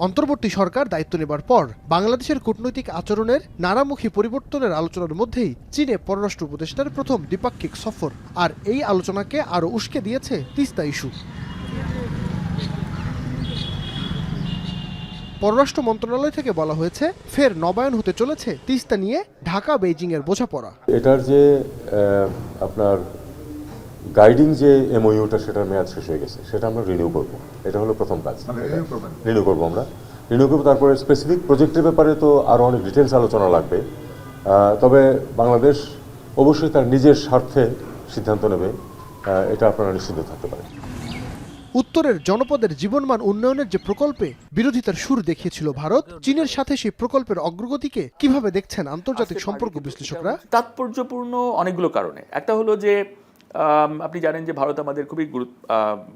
অন্তর্বর্তী সরকার দায়িত্ব নেবার পর বাংলাদেশের কূটনৈতিক আচরণের নানামুখী পরিবর্তনের আলোচনার মধ্যেই চীনে পররাষ্ট্র উপদেষ্টার প্রথম দ্বিপাক্ষিক সফর, আর এই আলোচনাকে আরও উস্কে দিয়েছে তিস্তা ইস্যু। পররাষ্ট্র মন্ত্রণালয় থেকে বলা হয়েছে, ফের নবায়ন হতে চলেছে তিস্তা নিয়ে ঢাকা বেইজিং এর বোঝাপড়া। এটার যে আপনার গাইডিং যে এমওইউটা, সেটার মেয়াদ শেষ হয়ে গেছে, সেটা আমরা রিনিউ করব। এটা হলো প্রথম কাজ, রিনিউ করবো আমরা, রিনিউ করবো। তারপরে স্পেসিফিক প্রজেক্টের ব্যাপারে তো আরও অনেক ডিটেলস আলোচনা লাগবে। তবে বাংলাদেশ অবশ্যই তার নিজের স্বার্থে সিদ্ধান্ত নেবে, এটা আপনারা নিশ্চিত থাকতে পারেন। উত্তরের জনপদের জীবনমান উন্নয়নের যে প্রকল্পে বিরোধিতার সুর দেখিয়েছিল ভারত, চীনের সাথে সেই প্রকল্পের অগ্রগতিকে কিভাবে দেখছেন আন্তর্জাতিক সম্পর্ক বিশ্লেষকরা? তাৎপর্যপূর্ণ অনেকগুলো কারণে। একটা হলো যে আপনি জানেন যে ভারত আমাদের খুবই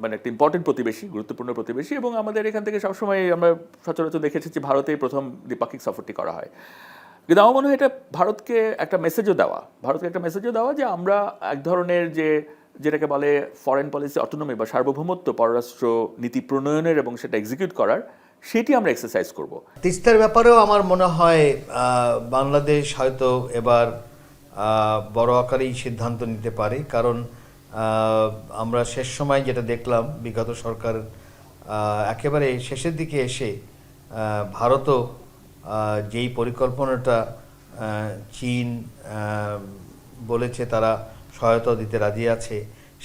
মানে একটা ইম্পর্টেন্ট প্রতিবেশী, গুরুত্বপূর্ণ প্রতিবেশী, এবং আমাদের এখান থেকে সবসময় আমরা সচরাচর দেখেছি যে ভারতে প্রথম দ্বিপাক্ষিক সফরটি করা হয়। কিন্তু আমার মনে হয় এটা ভারতকে একটা মেসেজও দেওয়া যে আমরা এক ধরনের যেটাকে বলে ফরেন পলিসি অটোনমি বা সার্বভৌমত্ব, পররাষ্ট্র নীতি প্রণয়নের এবং সেটা এক্সিকিউট করার, সেটি আমরা এক্সারসাইজ করব। তিস্তার ব্যাপারেও আমার মনে হয় বাংলাদেশ হয়তো এবার বড় আকারেই সিদ্ধান্ত নিতে পারে, কারণ আমরা শেষ সময় যেটা দেখলাম, বিগত সরকার একেবারে শেষের দিকে এসে ভারতও যেই পরিকল্পনাটা চীন বলেছে তারা সহায়তা দিতে রাজি আছে,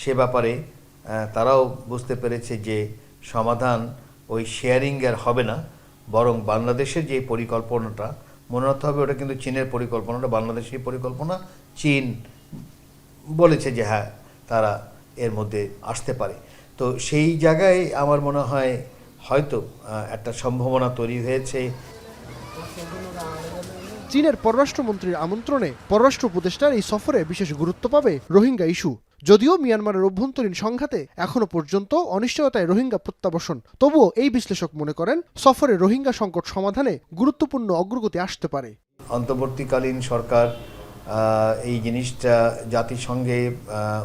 সে ব্যাপারে তারাও বুঝতে পেরেছে যে সমাধান ওই শেয়ারিংয়ের হবে না, বরং বাংলাদেশের যে পরিকল্পনাটা, মনে রাখতে হবে ওটা কিন্তু চীনের পরিকল্পনাটা বাংলাদেশের পরিকল্পনা। চীন বলেছে যে হ্যাঁ, তারা এর মধ্যে আসতে পারে। তো সেই জায়গায় আমার মনে হয় হয়তো একটা সম্ভাবনা তৈরি হয়েছে। চীনের পররাষ্ট্রমন্ত্রীর আমন্ত্রণে পররাষ্ট্র উপদেষ্টার এই সফরে বিশেষ গুরুত্ব পাবে রোহিঙ্গা ইস্যু। যদিও মিয়ানমারের অভ্যন্তরীণ সংঘাতে এখনো পর্যন্ত অনিশ্চয়তায় রোহিঙ্গা প্রত্যাবাসন, তবুও এই বিশ্লেষক মনে করেন সফরে রোহিঙ্গা সংকট সমাধানে গুরুত্বপূর্ণ অগ্রগতি আসতে পারে। অন্তর্বর্তীকালীন সরকার এই জিনিসটা জাতিসংঘে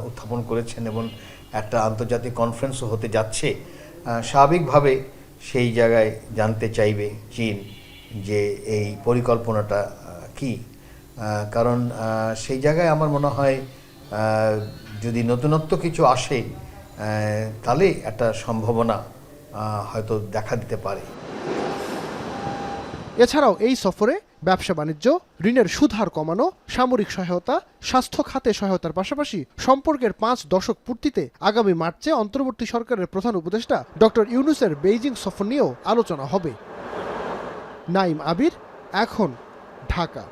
উত্থাপন করেছেন এবং একটা আন্তর্জাতিক কনফারেন্সও হতে যাচ্ছে। স্বাভাবিকভাবে সেই জায়গায় জানতে চাইবে চীন যে এই পরিকল্পনাটা কি, কারণ সেই জায়গায় আমার মনে হয় যদি নতুনত্ব কিছু আসে তাহলে একটা সম্ভাবনা হয়তো দেখা দিতে পারে। এছাড়াও এই সফরে ব্যবসা বাণিজ্য, ঋণের সুদহার কমানো, সামরিক সহায়তা, স্বাস্থ্য খাতে সহায়তার পাশাপাশি সম্পর্কের 5 দশক পূর্তিতে আগামী মার্চে অন্তর্বর্তী সরকারের প্রধান উপদেষ্টা ডক্টর ইউনূসের বেইজিং সফর নিয়েও আলোচনা হবে। নাইম আবির, এখন, ঢাকা।